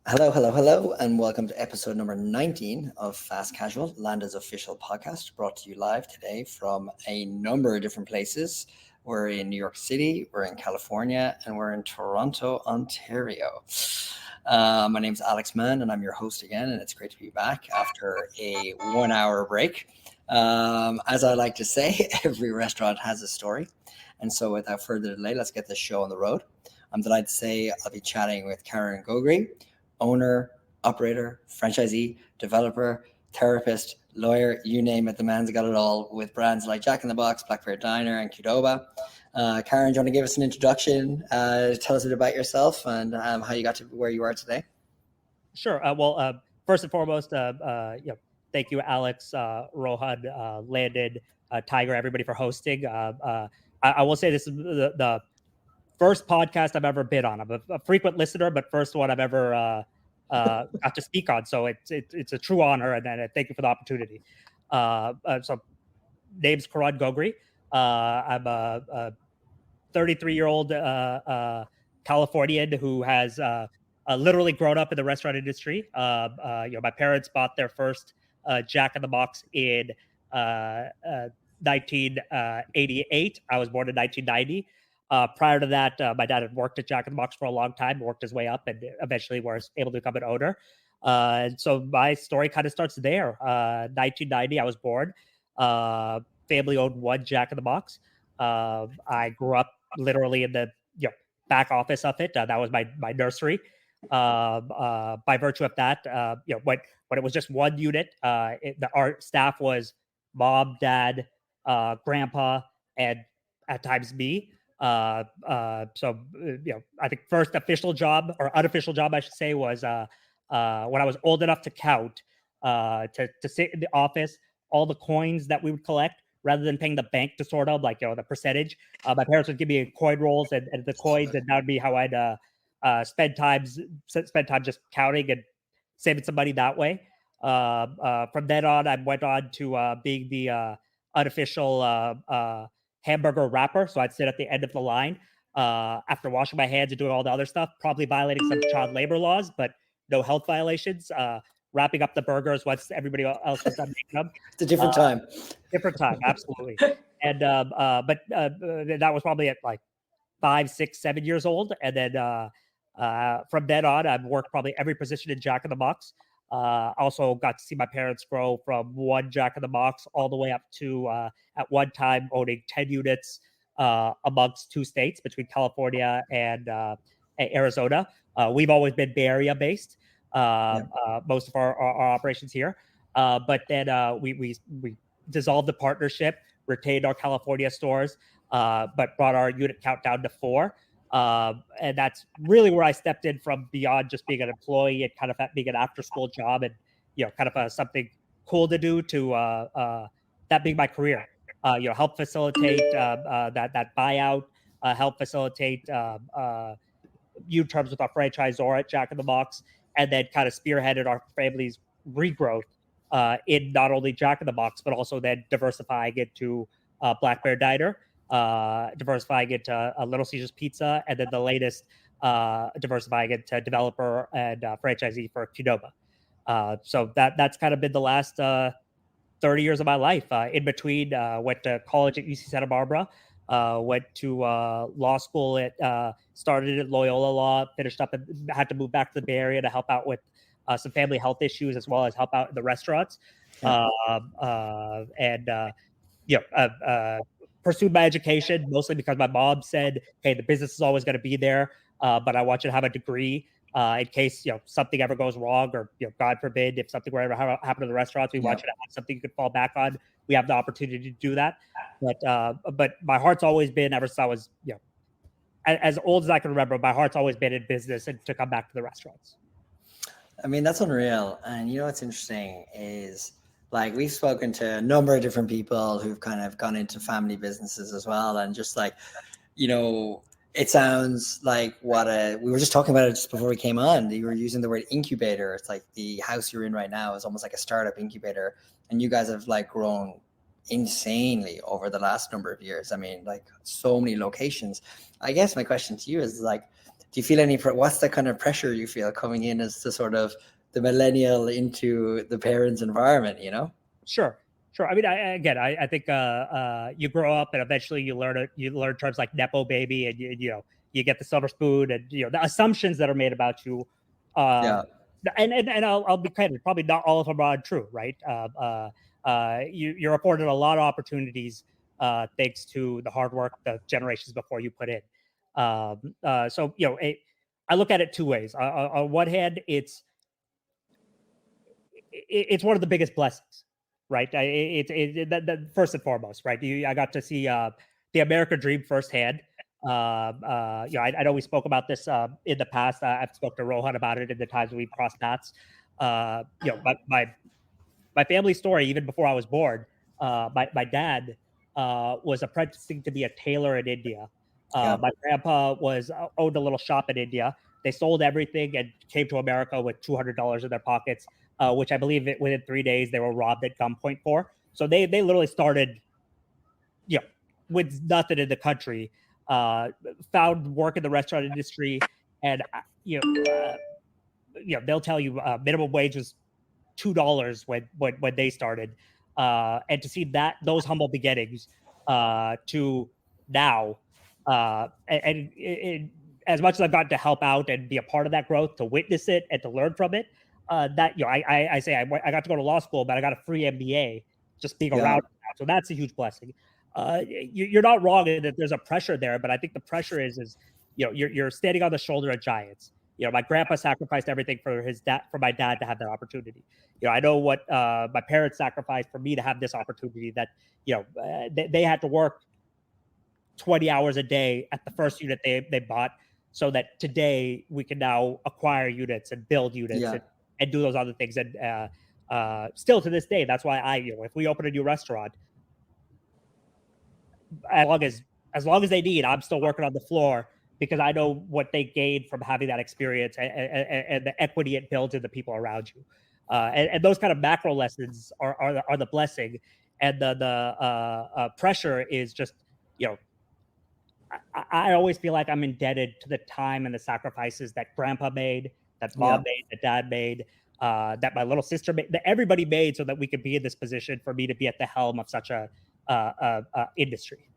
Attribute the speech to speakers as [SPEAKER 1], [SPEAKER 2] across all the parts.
[SPEAKER 1] Hello, hello, hello, and welcome to episode number 19 of Fast Casual, Landa's official podcast, brought to you live today from a number of different places. We're in New York City, we're in California, and we're in Toronto, Ontario. My name's Alex Mann, and I'm your host again, and it's great to be back after a 1 hour break. As I like to say, every restaurant has a story. And so without further delay, let's get this show on the road. I'm delighted to say I'll be chatting with Karen Gogri, owner, operator, franchisee, developer, therapist, lawyer, you name it, the man's got it all with brands like Jack in the Box, Black Bear Diner, and Qdoba. Karen, do you want to give us an introduction? Tell us a bit about yourself and how you got to where you are today.
[SPEAKER 2] Sure. First and foremost, thank you, Alex, Rohan, Landon, Tiger, everybody for hosting. I will say this is the first podcast I've ever been on. I'm a frequent listener, but first one I've ever got to speak on. So it's a true honor, and thank you for the opportunity. So, name's Karan Gogri. I'm a 33-year-old Californian who has literally grown up in the restaurant industry. My parents bought their first Jack in the Box in 1988. I was born in 1990. Prior to that, my dad had worked at Jack in the Box for a long time, worked his way up, and eventually was able to become an owner. And so my story kind of starts there. 1990, I was born. Family owned one Jack in the Box. I grew up literally in the back office of it. That was my nursery. By virtue of that, when it was just one unit, our staff was mom, dad, grandpa, and at times me. I think first official job or unofficial job, I should say, was when I was old enough to count, to sit in the office, all the coins that we would collect, rather than paying the bank to sort of the percentage. My parents would give me coin rolls and the coins, and that would be how I'd spend time just counting and saving some money that way. From then on, I went on to being the unofficial hamburger wrapper. So I'd sit at the end of the line after washing my hands and doing all the other stuff, probably violating some child labor laws, but no health violations. Wrapping up the burgers once everybody else was done making them.
[SPEAKER 1] It's a different time.
[SPEAKER 2] Different time, absolutely. And but that was probably at like 5, 6, 7 years old, and then from then on, I've worked probably every position in Jack in the Box. Also got to see my parents grow from one Jack in the Box all the way up to at one time owning 10 units amongst 2 states between California and Arizona. We've always been Bay Area based. Most of our operations here, but then we dissolved the partnership, retained our California stores, but brought our unit count down to 4. And that's really where I stepped in from beyond just being an employee and kind of being an after school job and, kind of something cool to do to that being my career, help facilitate that buyout, help facilitate new terms with our franchisor at Jack in the Box, and then kind of spearheaded our family's regrowth in not only Jack in the Box, but also then diversifying it to Black Bear Diner, diversifying it to Little Caesars Pizza, and then the latest diversifying it to developer and franchisee for Qdoba. So that's kind of been the last 30 years of my life. In between, went to college at UC Santa Barbara, went to law school started at Loyola Law, finished up and had to move back to the Bay Area to help out with some family health issues, as well as help out in the restaurants. Pursued my education mostly because my mom said, hey, the business is always going to be there, but I want you to have a degree in case something ever goes wrong, or God forbid, if something were ever happen to the restaurants, we want you to have something you could fall back on. We have the opportunity to do that. But my heart's always been, ever since I was as old as I can remember, my heart's always been in business and to come back to the restaurants.
[SPEAKER 1] I mean, that's unreal. And what's interesting is, like, we've spoken to a number of different people who've kind of gone into family businesses as well. And just like, it sounds like we were just talking about it just before we came on. You were using the word incubator. It's like the house you're in right now is almost like a startup incubator. And you guys have like grown insanely over the last number of years. I mean, like so many locations. I guess my question to you is like, Do you feel any? What's the kind of pressure you feel coming in as the sort of the millennial into the parents' environment? You know.
[SPEAKER 2] Sure. I mean, I think you grow up and eventually you learn terms like nepo baby, and you get the silver spoon, and the assumptions that are made about you.
[SPEAKER 1] Yeah.
[SPEAKER 2] And I'll be candid, probably not all of them are true, right? You're afforded a lot of opportunities thanks to the hard work the generations before you put in. So I look at it two ways. On one hand, it's one of the biggest blessings, right? That first and foremost, right? I got to see the American dream firsthand. I know we spoke about this in the past. I've spoke to Rohan about it in the times we've crossed paths. My family story, even before I was born, my dad was apprenticing to be a tailor in India. My grandpa owned a little shop in India. They sold everything and came to America with $200 in their pockets, which I believe within 3 days they were robbed at gunpoint for. So they literally started, with nothing in the country, found work in the restaurant industry, and they'll tell you minimum wage was $2 when they started, and to see those humble beginnings to now, and as much as I've gotten to help out and be a part of that growth, to witness it and to learn from it, that I say I got to go to law school, but I got a free MBA just being around. So that's a huge blessing. You're not wrong in that there's a pressure there, but I think the pressure is you're standing on the shoulder of giants. My grandpa sacrificed everything for my dad to have that opportunity. I know what my parents sacrificed for me to have this opportunity, that they had to work 20 hours a day at the first unit they bought, so that today we can now acquire units and build units and do those other things. And still to this day, that's why if we open a new restaurant, as long as they need, I'm still working on the floor, because I know what they gain from having that experience, and the equity it builds in the people around you. And those kind of macro lessons are the blessing, and the pressure is just, I always feel like I'm indebted to the time and the sacrifices that grandpa made, that mom made, that dad made, that my little sister made, that everybody made, so that we could be in this position, for me to be at the helm of such a industry.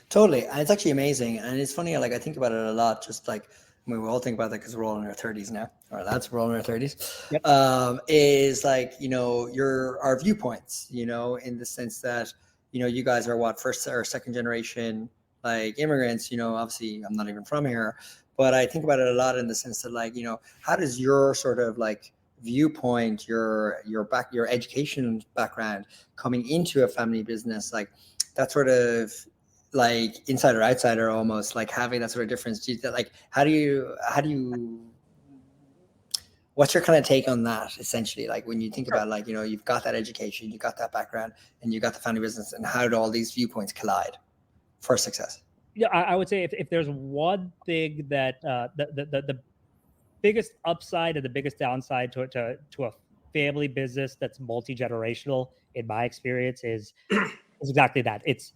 [SPEAKER 1] Totally. And it's actually amazing. And it's funny, like I think about it a lot, just like we all think about that because we're all in our 30s now. Our lads, we're all in our 30s.
[SPEAKER 2] Yep.
[SPEAKER 1] Is like, our viewpoints, in the sense that, you guys are what, first or second generation like immigrants, obviously I'm not even from here, but I think about it a lot in the sense that, like, how does your sort of like viewpoint, your education background coming into a family business, like that sort of like insider outsider, almost like having that sort of difference, like how do you what's your kind of take on that, essentially, like when you think about, like, you've got that education, you got that background, and you got the family business, and how do all these viewpoints collide for success?
[SPEAKER 2] Yeah, I would say if there's one thing that the biggest upside and the biggest downside to a family business that's multi-generational, in my experience, is exactly that. It's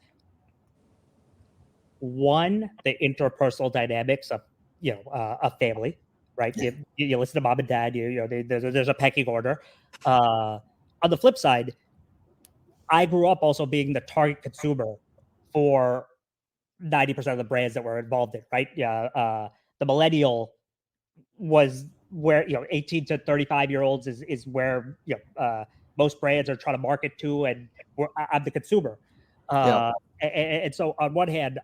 [SPEAKER 2] one, the interpersonal dynamics of a family, right? You listen to mom and dad. There's a pecking order. On the flip side, I grew up also being the target consumer for 90% of the brands that were involved in, right? The millennial was where 18 to 35-year-olds is where most brands are trying to market to, and I'm the consumer. And so on one hand,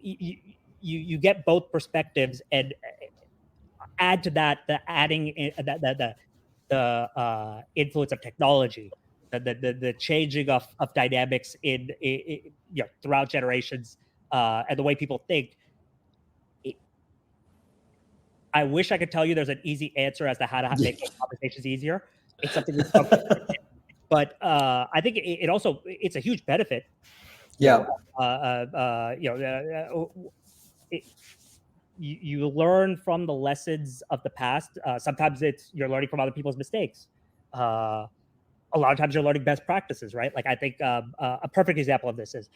[SPEAKER 2] you get both perspectives, and add to that the influence of technology, the changing of dynamics in throughout generations, and the way people think. I wish I could tell you there's an easy answer as to how to make those conversations easier. It's something we but I think it's a huge benefit. You learn from the lessons of the past. Sometimes you're learning from other people's mistakes. A lot of times you're learning best practices, right? Like I think a perfect example of this is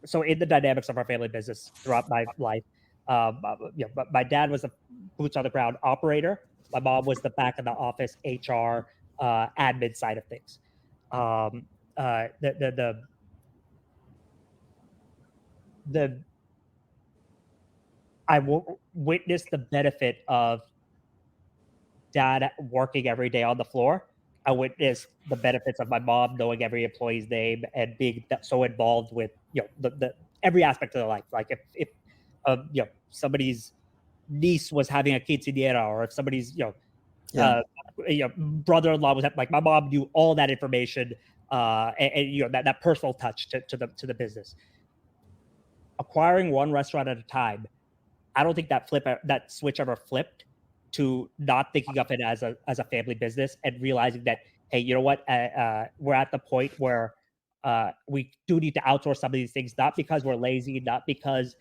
[SPEAKER 2] so in the dynamics of our family business throughout my life, but my dad was a boots on the ground operator. My mom was the back of the office HR admin side of things. The I witnessed the benefit of dad working every day on the floor. I witnessed the benefits of my mom knowing every employee's name and being so involved with the every aspect of their life. Like if somebody's niece was having a quinceañera, or if somebody's brother-in-law was like, my mom knew all that information, and that personal touch to the business. Acquiring one restaurant at a time, I don't think that switch ever flipped to not thinking of it as a family business and realizing that, hey, you know what, we're at the point where we do need to outsource some of these things, not because we're lazy, not because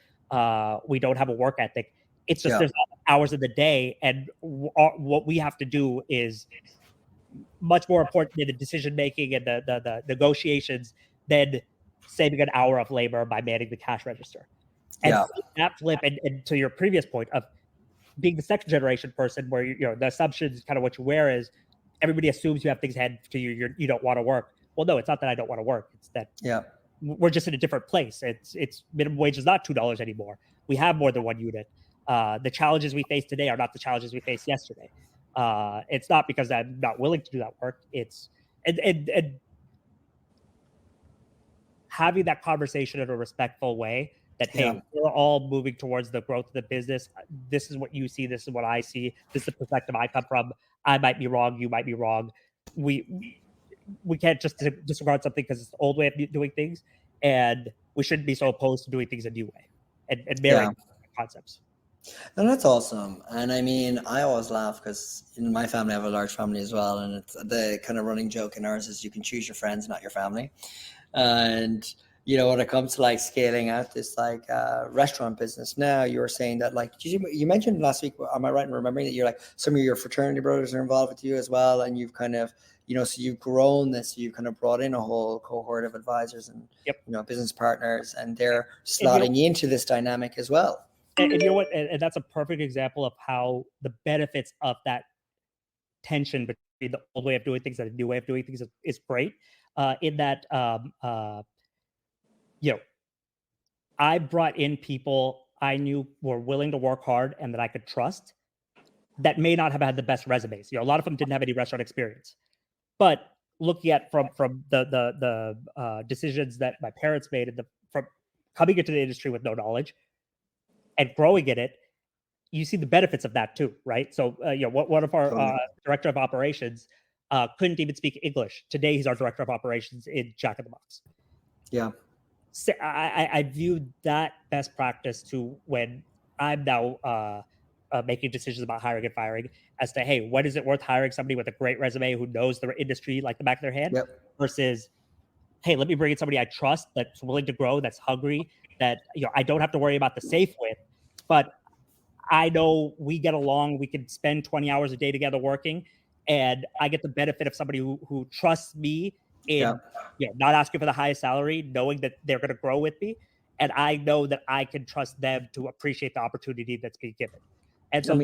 [SPEAKER 2] we don't have a work ethic. It's just there's hours of the day, and what we have to do is much more important than the decision making and the negotiations than saving an hour of labor by manning the cash register. And that flip, and to your previous point of being the second generation person, where the assumption is kind of what you wear is everybody assumes you have things handed to you. You don't want to work. Well, no, it's not that I don't want to work. It's that we're just in a different place. It's minimum wage is not $2 anymore. We have more than one unit. The challenges we face today are not the challenges we faced yesterday. It's not because I'm not willing to do that work. It's and having that conversation in a respectful way. That, hey, we're all moving towards the growth of the business. This is what you see. This is what I see. This is the perspective I come from. I might be wrong. You might be wrong. We can't just disregard something because it's the old way of doing things, and we shouldn't be so opposed to doing things a new way and marrying concepts.
[SPEAKER 1] And that's awesome. And I mean, I always laugh because in my family, I have a large family as well. And it's the kind of running joke in ours is you can choose your friends, not your family. And when it comes to like scaling out this like restaurant business, now you were saying that like you mentioned last week, am I right in remembering that you're like some of your fraternity brothers are involved with you as well, and you've kind of so you've grown this, you've kind of brought in a whole cohort of advisors and business partners, and they're slotting into this dynamic as well.
[SPEAKER 2] And you know what? And that's a perfect example of how the benefits of that tension between the old way of doing things and the new way of doing things is great. In that I brought in people I knew were willing to work hard and that I could trust, that may not have had the best resumes. A lot of them didn't have any restaurant experience, but looking at from the decisions that my parents made from coming into the industry with no knowledge and growing in it, you see the benefits of that too, right? So one of our director of operations couldn't even speak English. Today he's our director of operations in Jack in the Box.
[SPEAKER 1] Yeah.
[SPEAKER 2] So I view that best practice to when I'm now making decisions about hiring and firing as to, hey, what is it worth hiring somebody with a great resume who knows the industry like the back of their hand versus, hey, let me bring in somebody I trust that's willing to grow, that's hungry, that I don't have to worry about the safe with, but I know we get along, we can spend 20 hours a day together working, and I get the benefit of somebody who trusts me in not asking for the highest salary, knowing that they're going to grow with me, and I know that I can trust them to appreciate the opportunity that's being given. And so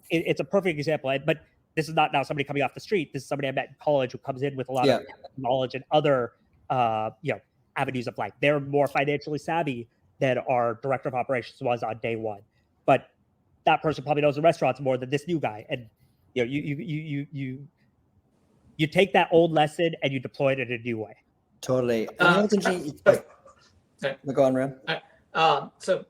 [SPEAKER 2] it's a perfect example. But this is not now somebody coming off the street. This is somebody I met in college who comes in with a lot of knowledge and other avenues of life. They're more financially savvy than our director of operations was on day one, but that person probably knows the restaurants more than this new guy. And you take that old lesson and you deploy it in a new way.
[SPEAKER 1] Totally. Go on, Ram.
[SPEAKER 3] So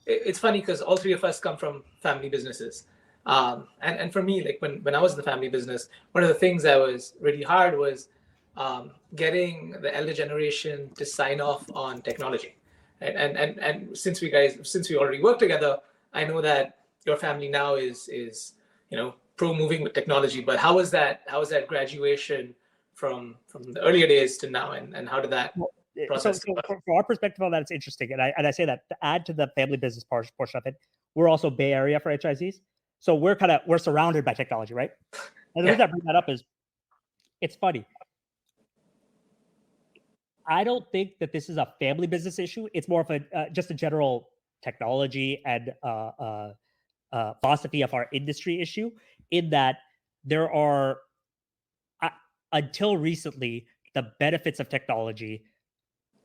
[SPEAKER 3] it's funny because all three of us come from family businesses. And for me, like when I was in the family business, one of the things that was really hard was getting the elder generation to sign off on technology. And since we already work together, I know that your family now is pro moving with technology, but how was that graduation from the earlier days to now, and how did that process?
[SPEAKER 2] So from our perspective on that, it's interesting, and I say that to add to the family business portion of it, we're also Bay Area franchisees, so we're surrounded by technology, right? And the reason I bring that up is it's funny. I don't think that this is a family business issue. It's more of a just a general technology and philosophy of our industry issue. In that there are uh, until recently the benefits of technology.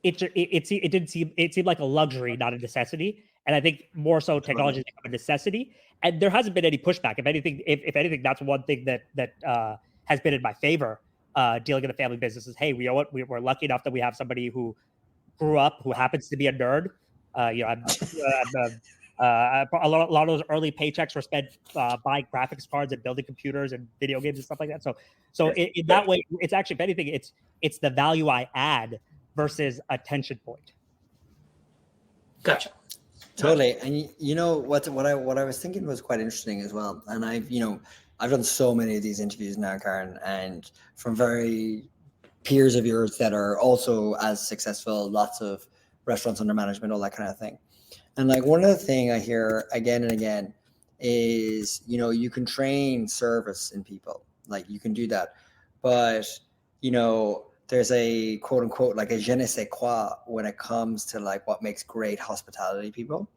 [SPEAKER 2] It seemed like a luxury, not a necessity. And I think more so technology has become a necessity. And there hasn't been any pushback. If anything, that's one thing that has been in my favor. Dealing in the family business is, hey, we know what we're lucky enough that we have somebody who grew up who happens to be a nerd. A lot of those early paychecks were spent buying graphics cards and building computers and video games and stuff like that. So in that way, it's actually, if anything, it's the value I add versus a tension point.
[SPEAKER 3] Gotcha.
[SPEAKER 1] Totally. And you know what I was thinking was quite interesting as well. And I've done so many of these interviews now, Karen, and from very peers of yours that are also as successful, lots of restaurants under management, all that kind of thing. And like one of the things I hear again and again is, you can train service in people, like you can do that, but there's a quote unquote like a je ne sais quoi when it comes to like what makes great people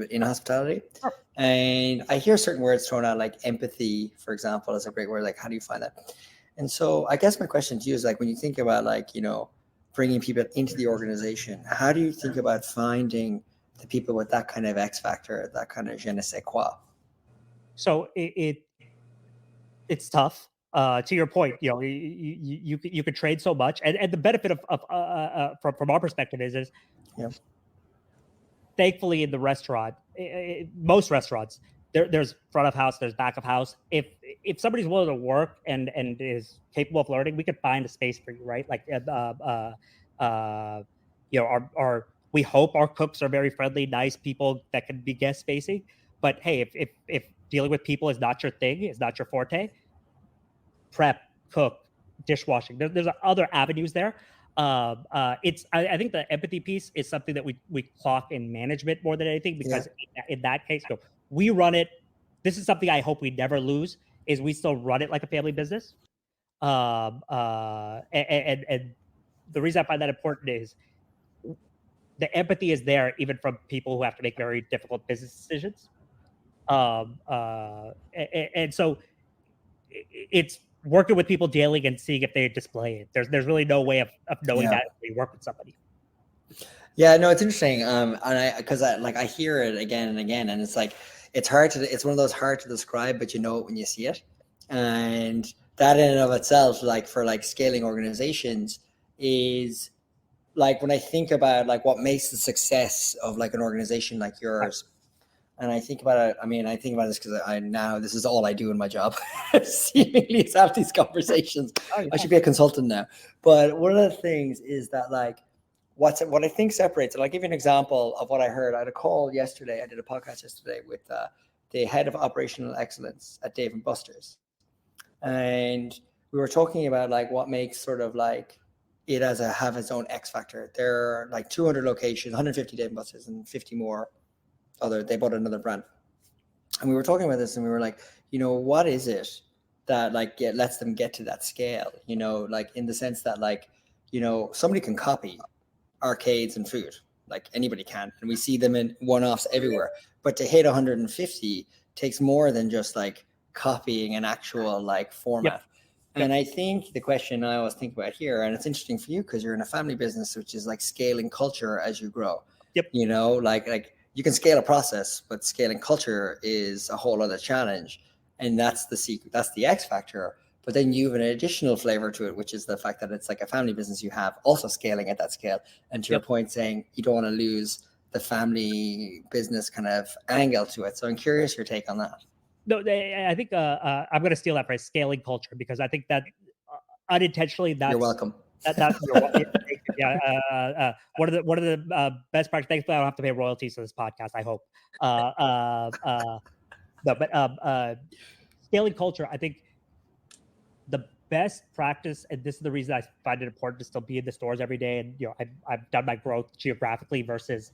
[SPEAKER 1] in hospitality.
[SPEAKER 2] Sure.
[SPEAKER 1] And I hear certain words thrown out, like empathy, for example, is a great word. Like, how do you find that? And so I guess my question to you is like, when you think about like, bringing people into the organization, how do you think about finding the people with that kind of X factor, that kind of je ne sais quoi?
[SPEAKER 2] So it's tough. To your point, you could trade so much, and the benefit from our perspective is
[SPEAKER 1] Yeah.
[SPEAKER 2] Thankfully in the restaurant, most restaurants, there's front of house, there's back of house. If somebody's willing to work and is capable of learning, we could find a space for you, right? Like we hope our cooks are very friendly, nice people that can be guest facing. But hey, if dealing with people is not your thing, is not your forte, prep, cook, dishwashing. There's other avenues there. I think the empathy piece is something that we clock in management more than anything, because in that case, we run it. This is something I hope we never lose, is we still run it like a family business. And the reason I find that important is the empathy is there even from people who have to make very difficult business decisions. And so it's working with people daily and seeing if they display it. There's really no way of knowing that if we work with somebody.
[SPEAKER 1] Yeah, no, it's interesting. And I hear it again and again, and it's like, it's one of those hard to describe, but you know it when you see it. And that in and of itself, like for like scaling organizations, is like when I think about like what makes the success of like an organization like yours. And I think about it. I mean, I think about this because this is all I do in my job. Seemingly, is have these conversations. I should be a consultant now. But one of the things is that like, what I think separates it. I'll give you an example of what I heard. I had a call yesterday. I did a podcast yesterday with the head of operational excellence at Dave & Buster's, and we were talking about like what makes sort of like it have its own X factor. There are like 200 locations, 150 Dave & Buster's, and 50 more. They bought another brand, and we were talking about this, and we were like, what is it that like lets them get to that scale? Like in the sense that like, somebody can copy arcades and food, like anybody can, and we see them in one-offs everywhere. But to hit 150 takes more than just like copying an actual like format. Yep. And I think the question I always think about here, and it's interesting for you because you're in a family business, which is like scaling culture as you grow.
[SPEAKER 2] Yep.
[SPEAKER 1] Like you can scale a process, but scaling culture is a whole other challenge. And that's the secret. That's the X factor. But then you have an additional flavor to it, which is the fact that it's like a family business you have also scaling at that scale. And to your point, saying you don't want to lose the family business kind of angle to it. So I'm curious your take on that.
[SPEAKER 2] No, I think I'm going to steal that phrase, scaling culture, because I think that unintentionally that's...
[SPEAKER 1] You're welcome.
[SPEAKER 2] That's yeah. One of the best practices. Thankfully, I don't have to pay royalties to this podcast. I hope. No, but scaling culture. I think the best practice, and this is the reason I find it important to still be in the stores every day. And I've done my growth geographically versus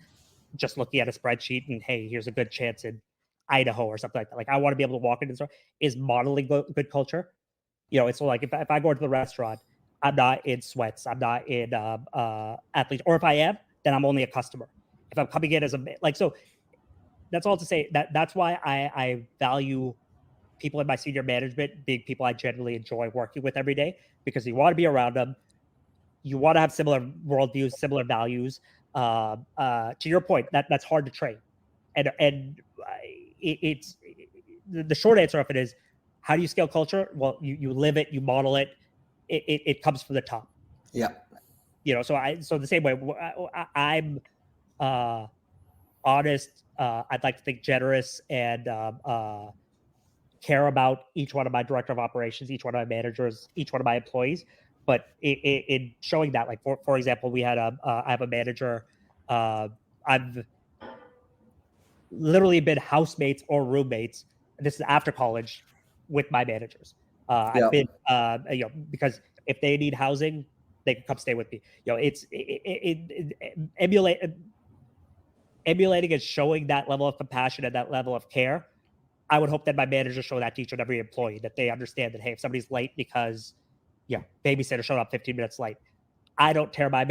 [SPEAKER 2] just looking at a spreadsheet and hey, here's a good chance in Idaho or something like that. Like I want to be able to walk into the store. Is modeling good culture. It's like if I go into the restaurant, I'm not in sweats. I'm not in athletes. Or if I am, then I'm only a customer. If I'm coming in as so that's all to say that's why I value people in my senior management being people I generally enjoy working with every day, because you want to be around them. You want to have similar worldviews, similar values. To your point, that's hard to train. And it's the short answer of it is, how do you scale culture? Well, you live it, you model it. It comes from the top.
[SPEAKER 1] Yeah.
[SPEAKER 2] So the same way I'm honest. I'd like to think generous and care about each one of my director of operations, each one of my managers, each one of my employees. But in showing that, like for example, we had I have a manager. I've literally been housemates or roommates. This is after college with my managers. I've been, because if they need housing, they can come stay with me. It's emulating and showing that level of compassion and that level of care. I would hope that my managers show that to each and every employee, that they understand that, hey, if somebody's late because, babysitter showed up 15 minutes late, I don't tear my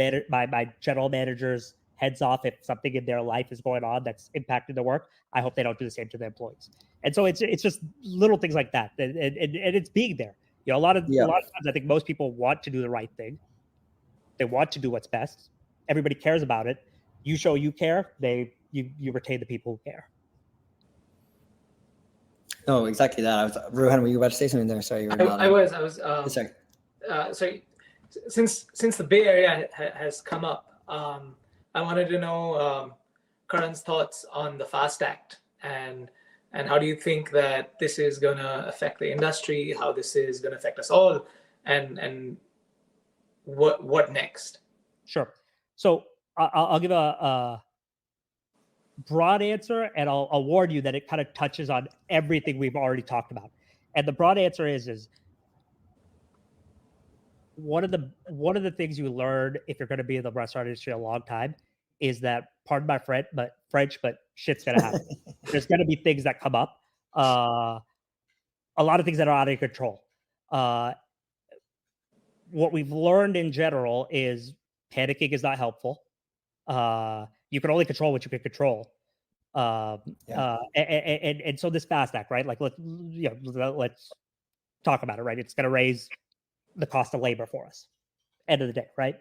[SPEAKER 2] general managers' heads off if something in their life is going on that's impacting their work. I hope they don't do the same to their employees. And so it's just little things like that, and it's being there. A lot of times, I think most people want to do the right thing. They want to do what's best. Everybody cares about it. You show you care. You retain the people who care.
[SPEAKER 1] No, exactly that. Ruhan, were you about to say something there? Sorry, you were
[SPEAKER 3] I was.
[SPEAKER 1] Sorry.
[SPEAKER 3] Sorry. Since the Bay Area has come up, I wanted to know Karan's thoughts on the FAST Act, and how do you think that this is going to affect the industry? How this is going to affect us all, and what next?
[SPEAKER 2] Sure. So I'll give a broad answer, and I'll warn you that it kind of touches on everything we've already talked about. And the broad answer is one of the things you learn if you're going to be in the restaurant industry a long time is that, pardon my French, but shit's going to happen. There's going to be things that come up, a lot of things that are out of control. What we've learned in general is panicking is not helpful. You can only control what you can control. And so this FAST Act, right? Like, let's talk about it, right? It's going to raise the cost of labor for us. End of the day, right?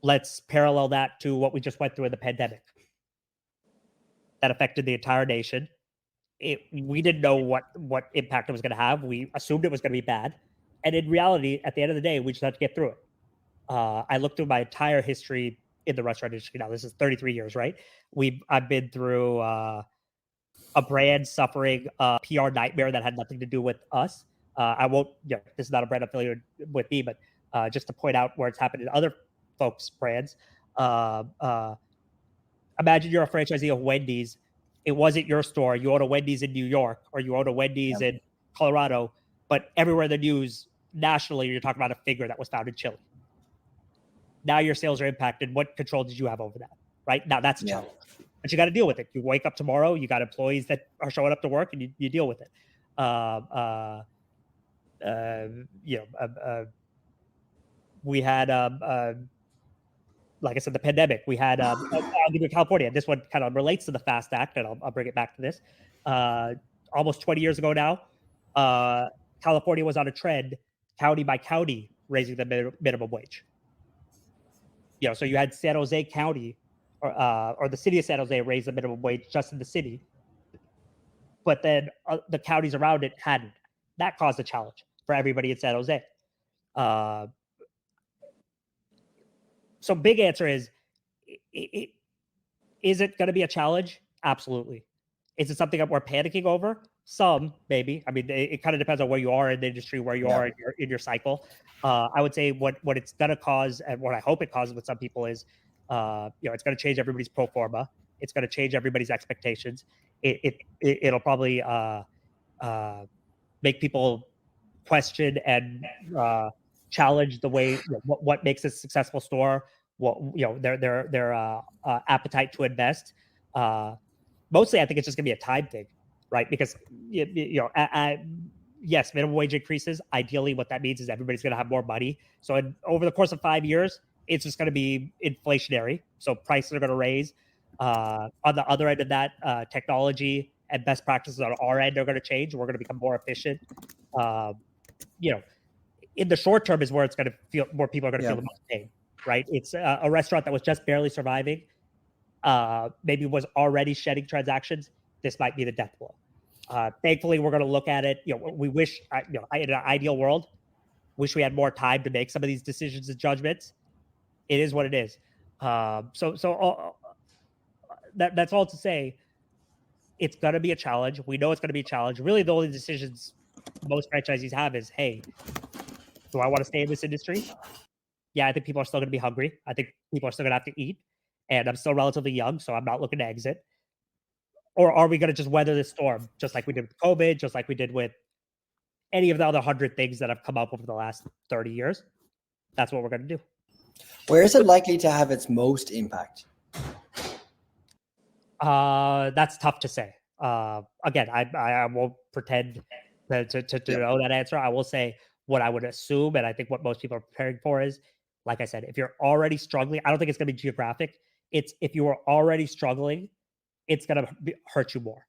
[SPEAKER 2] Let's parallel that to what we just went through in the pandemic that affected the entire nation. We didn't know what impact it was going to have. We assumed it was going to be bad. And in reality, at the end of the day, we just had to get through it. I looked through my entire history in the restaurant industry. Now, this is 33 years, right? I've been through a brand suffering a PR nightmare that had nothing to do with us. I won't, this is not a brand affiliated with me, but just to point out where it's happened in other folks' brands. Imagine you're a franchisee of Wendy's. It wasn't your store. You own a Wendy's in New York, or you own a Wendy's in Colorado, but everywhere in the news nationally, you're talking about a figure that was found in Chile. Now your sales are impacted. What control did you have over that? Right now, that's a challenge, but you got to deal with it. You wake up tomorrow, you got employees that are showing up to work, and you deal with it. We had, like I said, the pandemic. We had, I'll give you California. This one kind of relates to the FAST Act, and I'll bring it back to this. Almost 20 years ago now, California was on a trend, county by county, raising the minimum wage. So you had San Jose County, or the city of San Jose raise the minimum wage just in the city, but then the counties around it hadn't. That caused a challenge for everybody in San Jose. So big answer is it going to be a challenge? Absolutely. Is it something that we're panicking over? Some, maybe. I mean, it kind of depends on where you are in the industry, where you are in your cycle. I would say what it's going to cause, and what I hope it causes with some people is, it's going to change everybody's pro forma. It's going to change everybody's expectations. It'll probably make people question and challenge the way what makes a successful store. Their appetite to invest. Mostly, I think it's just going to be a time thing, right? Because yes, minimum wage increases. Ideally, what that means is everybody's going to have more money. So over the course of 5 years, it's just going to be inflationary. So prices are going to raise. On the other end of that, technology and best practices on our end are going to change. We're going to become more efficient. In the short term is where it's going to feel more people are going to feel the most pain, right? It's a restaurant that was just barely surviving, maybe was already shedding transactions. This might be the death blow. Thankfully, we're going to look at it. We wish, in an ideal world, wish we had more time to make some of these decisions and judgments. It is what it is. That's all to say. It's going to be a challenge. We know it's going to be a challenge. Really, the only decisions most franchisees have is, hey, do I want to stay in this industry? Yeah, I think people are still going to be hungry. I think people are still going to have to eat. And I'm still relatively young, so I'm not looking to exit. Or are we going to just weather this storm, just like we did with COVID, just like we did with any of the other 100 things that have come up over the last 30 years? That's what we're going to do.
[SPEAKER 1] Where is it likely to have its most impact?
[SPEAKER 2] That's tough to say. Again, I won't pretend to know that answer. I will say what I would assume, and I think what most people are preparing for is, like I said, if you're already struggling, I don't think it's going to be geographic. It's if you are already struggling, it's going to hurt you more.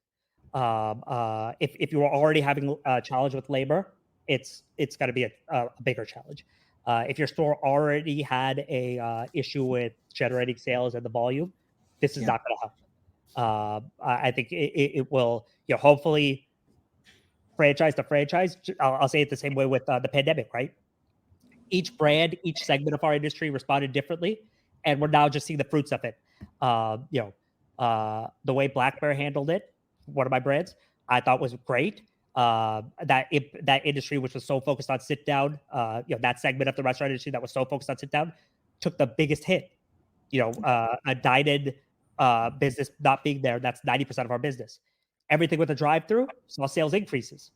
[SPEAKER 2] If you are already having a challenge with labor, it's going to be a bigger challenge. If your store already had a issue with generating sales and the volume, this is not going to help. I think it will, hopefully franchise to franchise. I'll say it the same way with the pandemic, right? Each brand, each segment of our industry responded differently, and we're now just seeing the fruits of it. The way Black Bear handled it, one of my brands, I thought was great. That industry, which was so focused on sit down, that segment of the restaurant industry that was so focused on sit down, took the biggest hit. A dine-in business not being there, that's 90% of our business. Everything with a drive-through saw sales increases.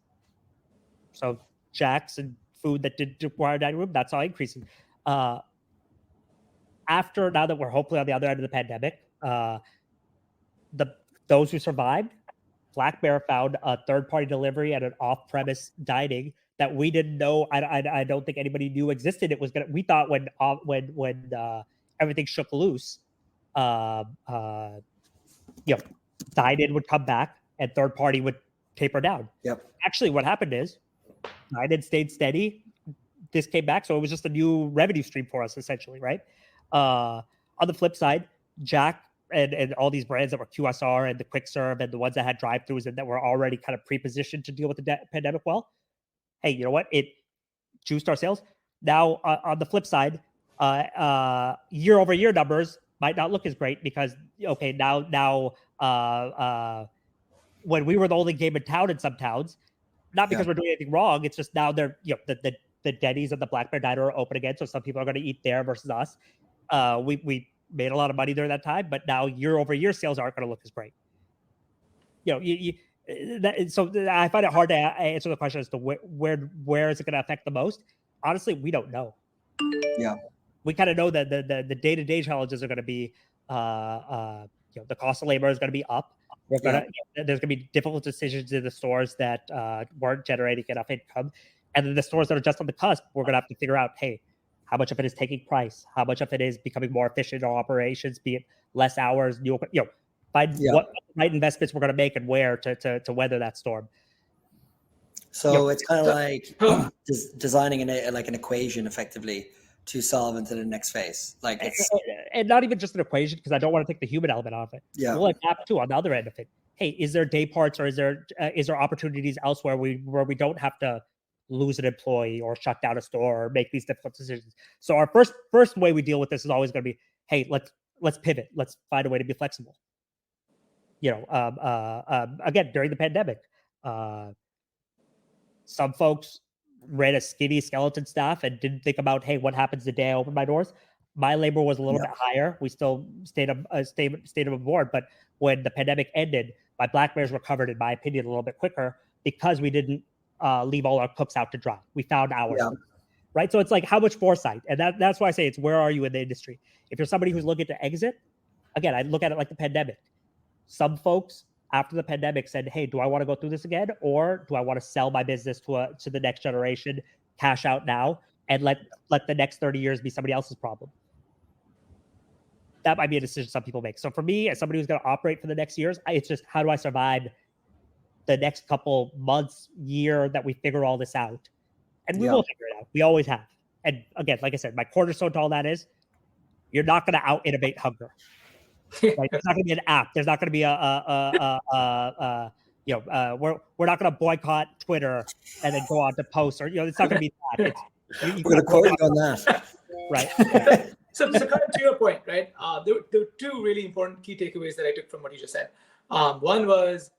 [SPEAKER 2] So Jack's and food that did require dining room, that's all increasing. Now that we're hopefully on the other end of the pandemic, those who survived, Black Bear found a third-party delivery and an off-premise dining that we didn't know. I don't think anybody knew existed. It was gonna. We thought when everything shook loose, dine-in would come back and third-party would taper down.
[SPEAKER 1] Yep.
[SPEAKER 2] Actually, what happened is dine-in stayed steady. This came back, so it was just a new revenue stream for us, essentially, right? On the flip side, Jack and all these brands that were QSR and the quick serve and the ones that had drive-throughs and that were already kind of pre-positioned to deal with the pandemic well, hey, you know what? It juiced our sales. Now, on the flip side, year-over-year numbers might not look as great because, okay, now when we were the only game in town in some towns, not because we're doing anything wrong, it's just now they're, the Denny's and the Black Bear Diner are open again, so some people are going to eat there versus us. We made a lot of money during that time, but now year-over-year sales aren't going to look as great. So I find it hard to answer the question as to where is it going to affect the most. Honestly, we don't know.
[SPEAKER 1] Yeah,
[SPEAKER 2] we kind of know that the day-to-day challenges are going to be, the cost of labor is going to be up. There's going to be difficult decisions in the stores that weren't generating enough income, and then the stores that are just on the cusp, we're going to have to figure out, hey, how much of it is taking price? How much of it is becoming more efficient in our operations, be it less hours, find what right investments we're going to make and where to weather that storm.
[SPEAKER 1] So it's kind of like designing an equation effectively to solve into the next phase. Like
[SPEAKER 2] and not even just an equation, because I don't want to take the human element out of it.
[SPEAKER 1] Yeah.
[SPEAKER 2] We'll adapt too on the other end of it. Hey, is there day parts or is there opportunities elsewhere where we don't have to lose an employee or shut down a store or make these difficult decisions? So our first way we deal with this is always going to be, hey, let's pivot. Let's find a way to be flexible. Again, during the pandemic, some folks ran a skinny skeleton staff and didn't think about, hey, what happens the day I open my doors? My labor was a little bit higher. We still stayed aboard, but when the pandemic ended, my Black Bears recovered, in my opinion, a little bit quicker because we didn't leave all our cooks out to dry. We found hours, right? So it's like, how much foresight? And that's why I say it's, where are you in the industry? If you're somebody who's looking to exit, again, I look at it like the pandemic. Some folks after the pandemic said, hey, do I want to go through this again? Or do I want to sell my business to the next generation, cash out now, and let the next 30 years be somebody else's problem? That might be a decision some people make. So for me, as somebody who's going to operate for the next years, it's just, how do I survive the next couple months, year that we figure all this out? And we will figure it out. We always have. And again, like I said, my cornerstone to all that is, you're not going to out innovate hunger. Right? There's not going to be an app. There's not going to be we're not going to boycott Twitter and then go on to post, or it's not going to be that.
[SPEAKER 1] We're going to quote you on that,
[SPEAKER 2] right?
[SPEAKER 3] So kind of to your point, right? There were two really important key takeaways that I took from what you just said. One was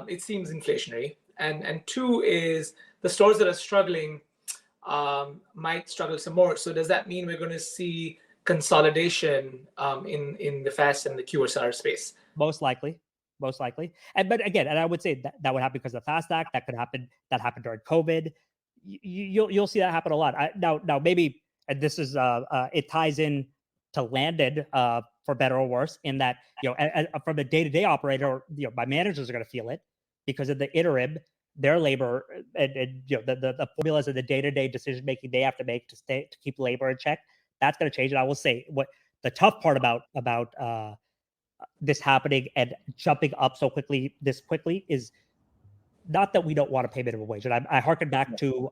[SPEAKER 3] it seems inflationary, and two is the stores that are struggling might struggle some more. So does that mean we're going to see consolidation in the fast and the QSR space?
[SPEAKER 2] Most likely. But again, and I would say that would happen because of the FAST Act. That could happen. That happened during COVID. You'll see that happen a lot. Now maybe, and this is it ties in to Landed for better or worse, in that from the day-to-day operator, my managers are going to feel it because of the interim, their labor and the formulas of the day-to-day decision making they have to make to keep labor in check. That's going to change. And I will say, what the tough part about this happening and jumping up so quickly is not that we don't want to pay minimum wage. And I harken back to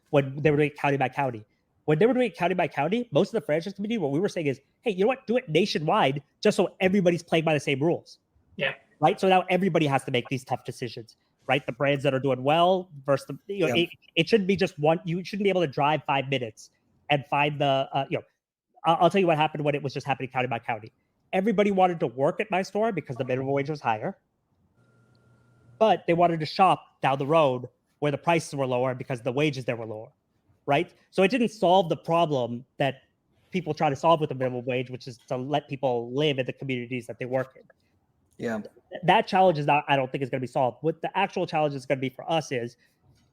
[SPEAKER 2] when they were doing county by county. When they were doing county by county, most of the franchise community, what we were saying is, hey, you know what? Do it nationwide, just so everybody's playing by the same rules.
[SPEAKER 3] Yeah.
[SPEAKER 2] Right. So now everybody has to make these tough decisions. Right. The brands that are doing well versus it shouldn't be just one. You shouldn't be able to drive 5 minutes and find the I'll tell you what happened when it was just happening county by county. Everybody wanted to work at my store because the minimum wage was higher, but they wanted to shop down the road where the prices were lower because the wages there were lower, right? So it didn't solve the problem that people try to solve with the minimum wage, which is to let people live in the communities that they work in.
[SPEAKER 1] Yeah.
[SPEAKER 2] That challenge is not, I don't think, is going to be solved. What the actual challenge is going to be for us is,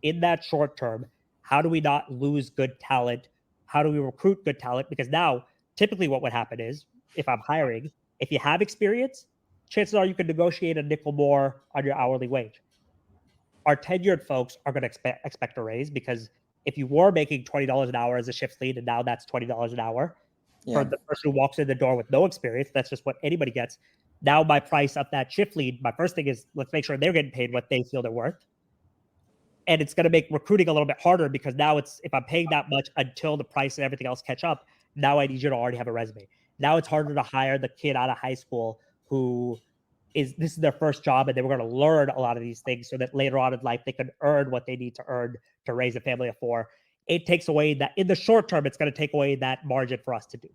[SPEAKER 2] in that short term, how do we not lose good talent? How do we recruit good talent? Because now, typically what would happen is, if I'm hiring, if you have experience, chances are you can negotiate a nickel more on your hourly wage. Our tenured folks are going to expect a raise, because if you were making $20 an hour as a shift lead and now that's $20 an hour, for the person who walks in the door with no experience, that's just what anybody gets. Now my price of that shift lead, my first thing is, let's make sure they're getting paid what they feel they're worth. And it's going to make recruiting a little bit harder, because now if I'm paying that much until the price and everything else catch up, now I need you to already have a resume. Now it's harder to hire the kid out of high school this is their first job, and they were going to learn a lot of these things so that later on in life they can earn what they need to earn to raise a family of 4. It takes away that, in the short term, it's going to take away that margin for us to do.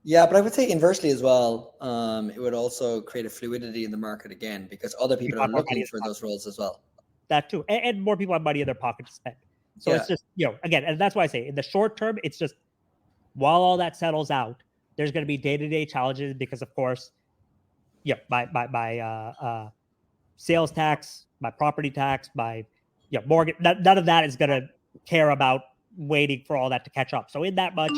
[SPEAKER 1] Yeah, but I would say inversely as well, it would also create a fluidity in the market again, because other people are looking for those roles as well.
[SPEAKER 2] That too, and more people have money in their pocket to spend. So it's just, again, and that's why I say in the short term, it's just, while all that settles out, there's going to be day-to-day challenges, because of course, my sales tax, my property tax, my mortgage, none of that is going to care about waiting for all that to catch up. So in that much,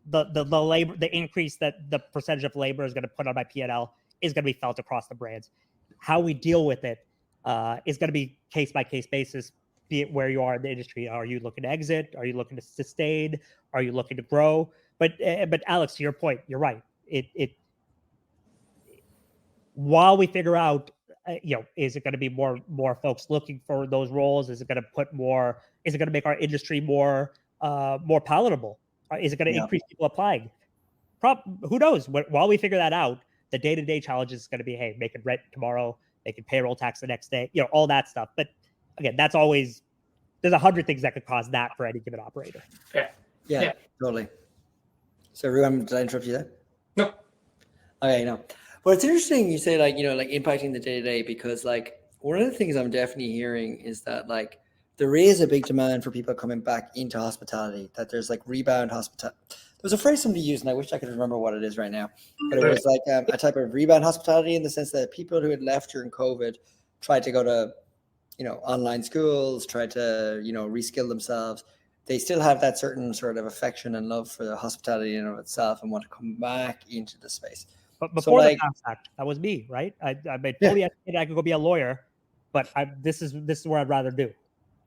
[SPEAKER 2] the labor, the increase that the percentage of labor is going to put on my P&L is going to be felt across the brands. How we deal with it is going to be case by case basis, be it where you are in the industry. Are you looking to exit? Are you looking to sustain? Are you looking to grow? But Alex, to your point, you're right. While we figure out, is it going to be more folks looking for those roles? Is it going to is it going to make our industry more palatable? Is it going to increase people applying? Who knows? While we figure that out, the day-to-day challenge is going to be, hey, making rent tomorrow, making payroll tax the next day, all that stuff. But again, that's always, there's 100 things that could cause that for any given operator.
[SPEAKER 1] Yeah, totally. So, Ruben, did I interrupt you there?
[SPEAKER 3] No.
[SPEAKER 1] Okay, no. But it's interesting you say, like impacting the day-to-day, because one of the things I'm definitely hearing is that there is a big demand for people coming back into hospitality, that there's rebound hospitality. There's a phrase somebody used, and I wish I could remember what it is right now, but it was a type of rebound hospitality, in the sense that people who had left during COVID tried to go to, online schools, tried to, reskill themselves. They still have that certain sort of affection and love for the hospitality in and of itself, and want to come back into the space.
[SPEAKER 2] But
[SPEAKER 1] So,
[SPEAKER 2] before the
[SPEAKER 1] like,
[SPEAKER 2] FAST Act, that was me, right? I made fully educated. I could go be a lawyer, but this is where I'd rather do.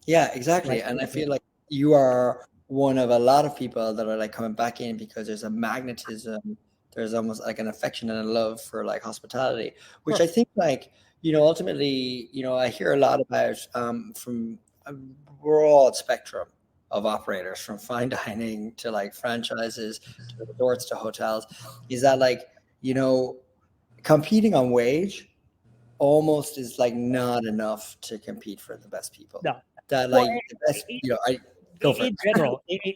[SPEAKER 1] yeah, exactly.
[SPEAKER 2] Right.
[SPEAKER 1] And I feel like you are one of a lot of people that are like coming back in because there's a magnetism, there's almost like an affection and a love for like hospitality, which
[SPEAKER 2] Sure.
[SPEAKER 1] I think like, ultimately, I hear a lot about from a broad spectrum of operators, from fine dining to like franchises to resorts to hotels, is that like, you know, competing on wage almost is like not enough to compete for the best people.
[SPEAKER 2] No.
[SPEAKER 1] That
[SPEAKER 2] Well,
[SPEAKER 1] like the best, I go for it.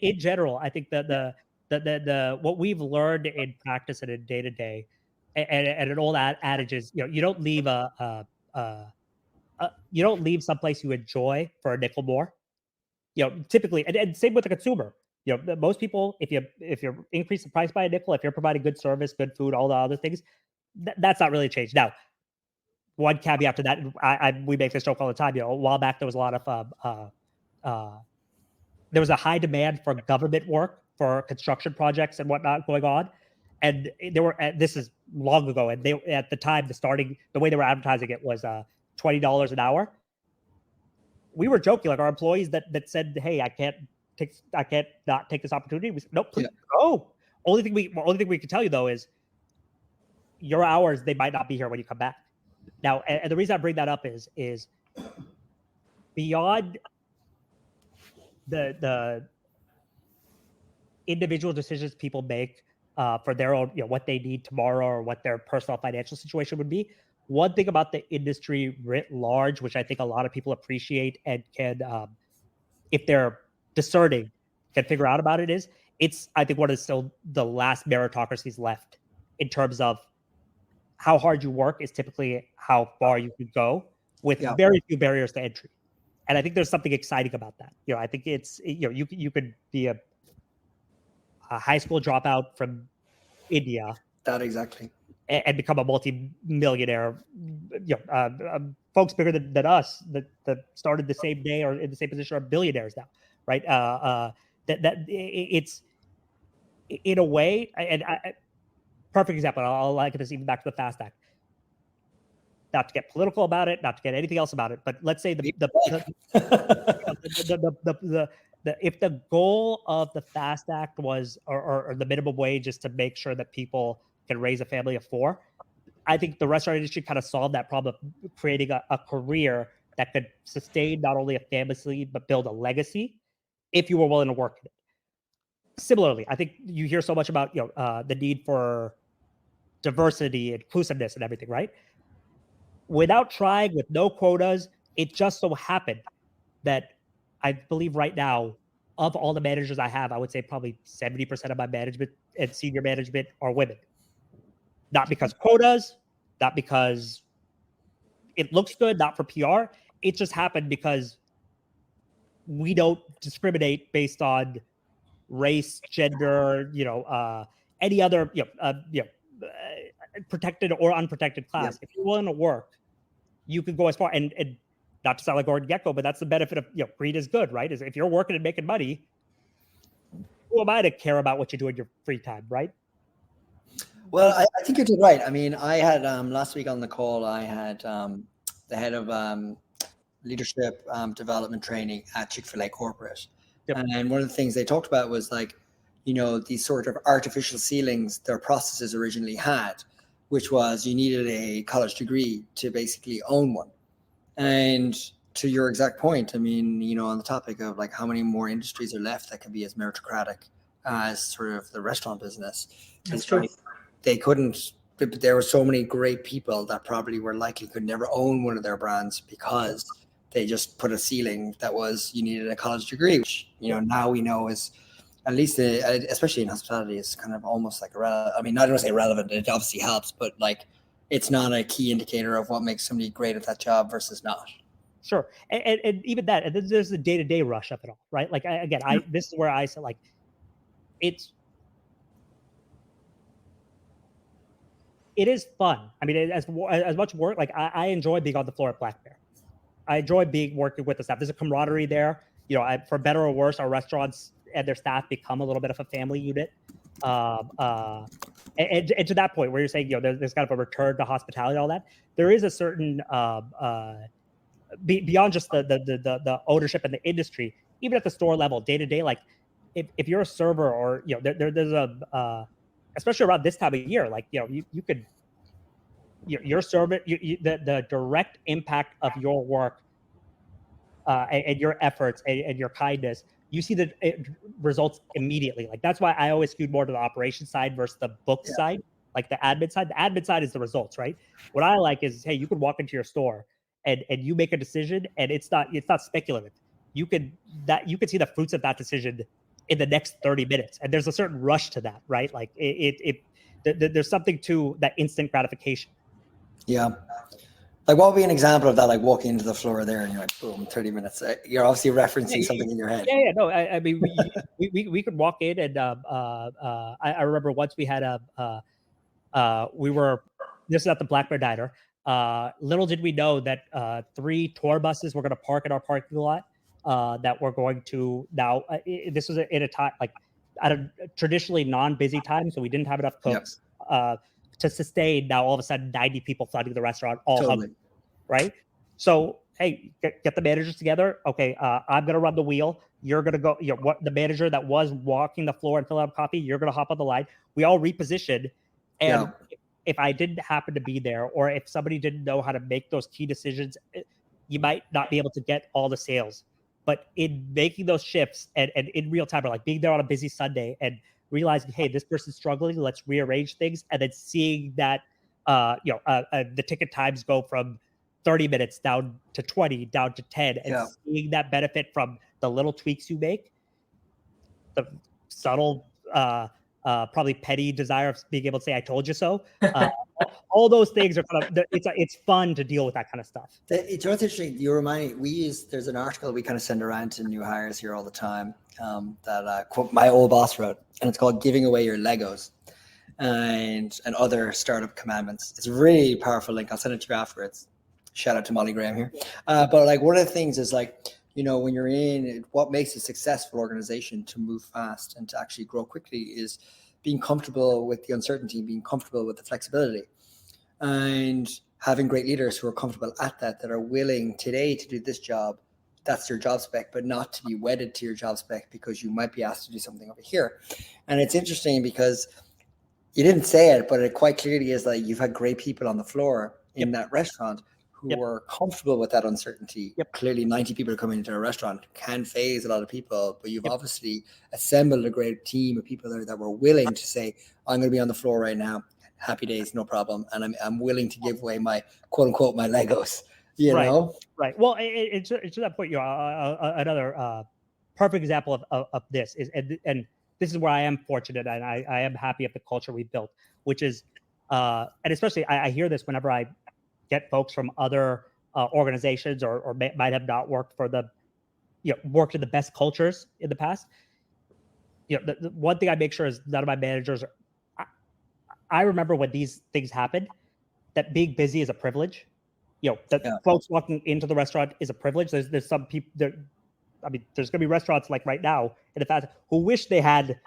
[SPEAKER 2] in general, I think that the what we've learned in practice and in day to day, and an old adage is, you don't leave you don't leave someplace you enjoy for a nickel more. Typically, and same with the consumer. Most people, if you increase the price by a nickel, if you're providing good service, good food, all the other things, that's not really changed. Now, one caveat to that, we make this joke all the time. A while back there was a lot of there was a high demand for government work for construction projects and whatnot going on, and there were this is long ago, and they at the time the way they were advertising it was $20 an hour. We were joking, like our employees that said, "Hey, I can't not take this opportunity." We said, "No, please go." Only thing we can tell you though is your hours, they might not be here when you come back. Now, and the reason I bring that up is beyond the individual decisions people make for their own, what they need tomorrow or what their personal financial situation would be. One thing about the industry writ large, which I think a lot of people appreciate and can, if they're discerning, can figure out about it is, I think, what is still the last meritocracies left in terms of how hard you work is typically how far you could go with very few barriers to entry. And I think there's something exciting about that. I think it's, you could be a high school dropout from India
[SPEAKER 1] That exactly.
[SPEAKER 2] and become a multi-millionaire. Folks bigger than us that started the same day or in the same position are billionaires now, right? It's in a way, and perfect example. I'll like this even back to the FAST Act. Not to get political about it, not to get anything else about it, but let's say if the goal of the FAST Act was, or the minimum wage is to make sure that people can raise a family of 4, I think the restaurant industry kind of solved that problem of creating a career that could sustain not only a family but build a legacy if you were willing to work in it. Similarly, I think you hear so much about the need for diversity, inclusiveness, and everything, right? Without trying, with no quotas, it just so happened that I believe right now, of all the managers I have, I would say probably 70% of my management and senior management are women. Not because quotas, not because it looks good, not for PR. It just happened because we don't discriminate based on race, gender, any other, protected or unprotected class.
[SPEAKER 1] Yep.
[SPEAKER 2] If you're willing to work, you could go as far, and not to sound like Gordon Gekko, but that's the benefit of, greed is good, right? Is if you're working and making money, who am I to care about what you do in your free time, right?
[SPEAKER 1] Well, I think you did right. I mean, I had last week on the call, I had the head of leadership development training at Chick-fil-A corporate.
[SPEAKER 2] Yep.
[SPEAKER 1] And one of the things they talked about was like, these sort of artificial ceilings their processes originally had, which was you needed a college degree to basically own one. And to your exact point, I mean, on the topic of like how many more industries are left that can be as meritocratic as sort of the restaurant business.
[SPEAKER 3] That's true.
[SPEAKER 1] They couldn't, there were so many great people that probably were likely could never own one of their brands because they just put a ceiling that was you needed a college degree, which, now we know is, at least, especially in hospitality, is kind of almost like I mean, not to say irrelevant, it obviously helps, but like it's not a key indicator of what makes somebody great at that job versus not.
[SPEAKER 2] Sure. And even that, and then there's the day-to-day rush of it all, right? Like, this is where I said, like, it is fun. I mean, as much work, like I enjoy being on the floor at Black Bear. I enjoy working with the staff. There's a camaraderie there. For better or worse, our restaurants and their staff become a little bit of a family unit. And to that point where you're saying, there's kind of a return to hospitality, all that, there is a certain beyond just the ownership and the industry, even at the store level, day to day, like if you're a server or there's a especially around this time of year, like you could your service, the direct impact of your work and your efforts and your kindness, you see the results immediately. Like that's why I always skewed more to the operations side versus the book side, like the admin side. The admin side is the results, right? What I like is, hey, you could walk into your store and you make a decision, and it's not speculative. You could see the fruits of that decision in the next 30 minutes, and there's a certain rush to that, right? Like there's something to that instant gratification.
[SPEAKER 1] Yeah. Like what would be an example of that? Like walking into the floor there and you're like, boom, 30 minutes. You're obviously referencing something in your head.
[SPEAKER 2] Yeah. No, I mean, we could walk in and I remember once we had this is at the Black Bear Diner. Little did we know that 3 tour buses were going to park in our parking lot that we're going to now. This was in a time like at a traditionally non-busy time, so we didn't have enough cooks. Yep. To sustain now all of a sudden 90 people flooding the restaurant all hungry, right? So hey, get the managers together. Okay, I'm gonna run the wheel. You're gonna go. What the manager that was walking the floor and filling up coffee, you're gonna hop on the line. We all repositioned, and if I didn't happen to be there, or if somebody didn't know how to make those key decisions, you might not be able to get all the sales. But in making those shifts and in real time, or like being there on a busy Sunday and realizing, hey, this person's struggling, let's rearrange things, and then seeing that the ticket times go from 30 minutes down to 20, down to 10, and seeing that benefit from the little tweaks you make, the subtle probably petty desire of being able to say I told you so, all those things are kind of, it's fun to deal with that kind of stuff.
[SPEAKER 1] It's interesting. You remind me, there's an article we kind of send around to new hires here all the time that quote my old boss wrote, and it's called Giving Away Your Legos and other startup commandments. It's a really powerful link. I'll send it to you afterwards. Shout out to Molly Graham here. But like one of the things is like, when you're in, what makes a successful organization to move fast and to actually grow quickly is being comfortable with the uncertainty, being comfortable with the flexibility, and having great leaders who are comfortable at that are willing today to do this job. That's your job spec, but not to be wedded to your job spec because you might be asked to do something over here. And it's interesting because you didn't say it, but it quite clearly is like you've had great people on the floor in that restaurant who are comfortable with that uncertainty. Clearly 90 people are coming into a restaurant can phase a lot of people, but you've obviously assembled a great team of people there that were willing to say, I'm going to be on the floor right now. Happy days, no problem. And I'm willing to give away my quote unquote, my Legos, you know?
[SPEAKER 2] Right. Well, it's to that point, another perfect example of this is, and this is where I am fortunate and I am happy of the culture we built, which is, and especially I hear this whenever I get folks from other organizations or might have not worked for worked in the best cultures in the past. The one thing I make sure is none of my managers I remember when these things happened, that being busy is a privilege. Folks walking into the restaurant is a privilege. There's some people there. I mean, there's going to be restaurants like right now in the past who wish they had,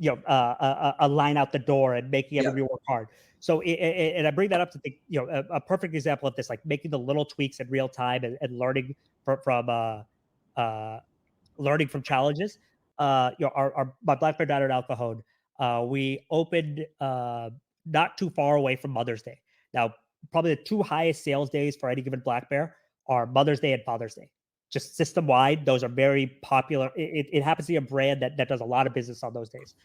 [SPEAKER 2] a line out the door and making everybody work hard. So, and I bring that up to think, a perfect example of this, like making the little tweaks in real time and learning from challenges. My Black Bear Diner in El Cajon, we opened not too far away from Mother's Day. Now, probably the 2 highest sales days for any given Black Bear are Mother's Day and Father's Day. Just system wide, those are very popular. It happens to be a brand that does a lot of business on those days.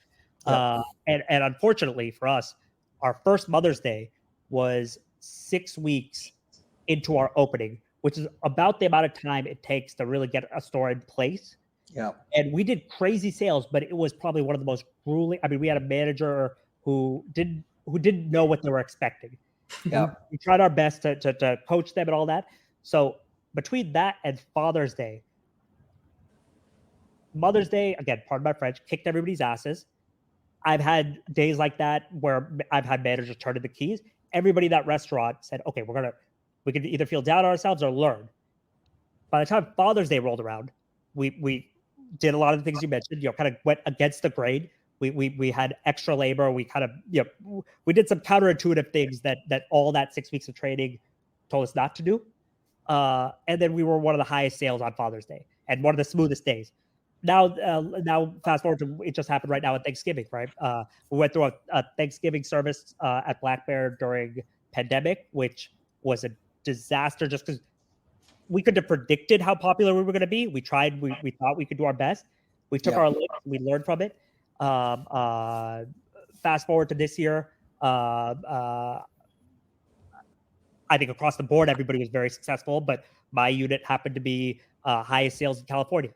[SPEAKER 2] And unfortunately for us, our first Mother's Day was 6 weeks into our opening, which is about the amount of time it takes to really get a store in place.
[SPEAKER 1] Yeah.
[SPEAKER 2] And we did crazy sales, but it was probably one of the most grueling. I mean, we had a manager who didn't know what they were expecting.
[SPEAKER 1] Yeah.
[SPEAKER 2] We tried our best to coach them and all that. So between that and Father's Day, Mother's Day, again, pardon my French, kicked everybody's asses. I've had days like that where I've had managers turn in the keys. Everybody in that restaurant said, okay, we can either feel down on ourselves or learn. By the time Father's Day rolled around, we did a lot of the things you mentioned, kind of went against the grain. we had extra labor. We kind of, we did some counterintuitive things that all that 6 weeks of training told us not to do. And then we were one of the highest sales on Father's Day and one of the smoothest days. Now fast forward to it just happened right now at Thanksgiving, right? We went through a Thanksgiving service at Black Bear during pandemic, which was a disaster just because we could have predicted how popular we were going to be. We tried, we thought we could do our best. We took our licks, we learned from it. Fast forward to this year, I think across the board, everybody was very successful, but my unit happened to be highest sales in California.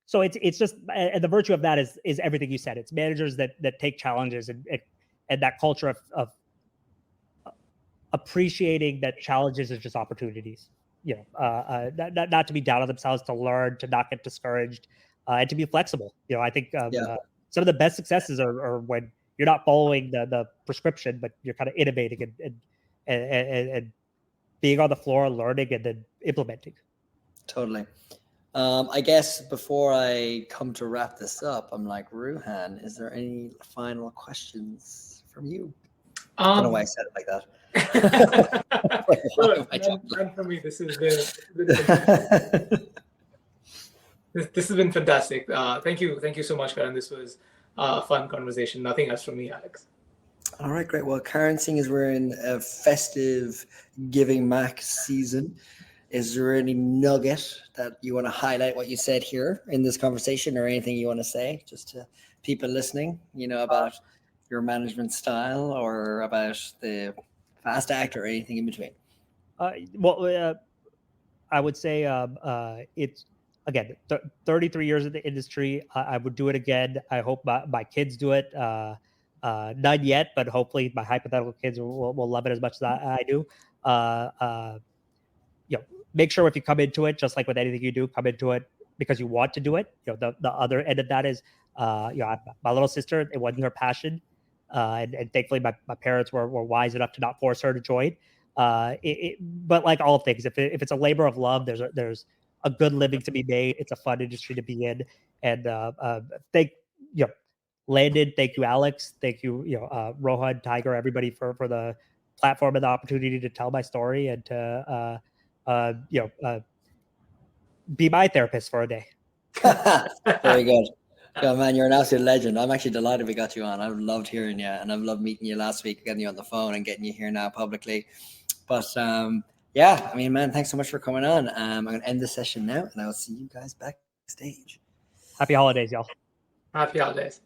[SPEAKER 2] So it's just, and the virtue of that is everything you said. It's managers that take challenges and that culture of appreciating that challenges are just opportunities. Not to be down on themselves, to learn, to not get discouraged, and to be flexible. I think some of the best successes are when you're not following the prescription, but you're kind of innovating and being on the floor, learning, and then implementing.
[SPEAKER 1] Totally. I guess before I come to wrap this up, I'm like, Ruhan, is there any final questions from you? I don't know why I said it like that.
[SPEAKER 3] None for me. This has been fantastic. Thank you so much, Karan. This was a fun conversation. Nothing else from me, Alex.
[SPEAKER 1] All right, great. Well, Karan, seeing as we're in a festive Giving Back season, is there any nugget that you want to highlight what you said here in this conversation, or anything you want to say just to people listening, about your management style or about the Fast Act or anything in between?
[SPEAKER 2] I would say it's, again, 33 years in the industry. I would do it again. I hope my kids do it. Not yet, but hopefully my hypothetical kids will love it as much as I do. Make sure if you come into it, just like with anything you do, come into it because you want to do it. The other end of that is, my little sister, it wasn't her passion. And thankfully my parents were wise enough to not force her to join. But like all things, if it's a labor of love, there's a good living to be made. It's a fun industry to be in. And thank Landon, thank you, Alex, thank you, Rohan, Tiger, everybody for the platform and the opportunity to tell my story and to be my therapist for a day.
[SPEAKER 1] Very good. Oh, man, you're an absolute legend. I'm actually delighted we got you on. I've loved hearing you, and I've loved meeting you last week, getting you on the phone and getting you here now publicly. But yeah, I mean, man, thanks so much for coming on. I'm going to end the session now, and I will see you guys backstage.
[SPEAKER 2] Happy holidays, y'all.
[SPEAKER 3] Happy holidays.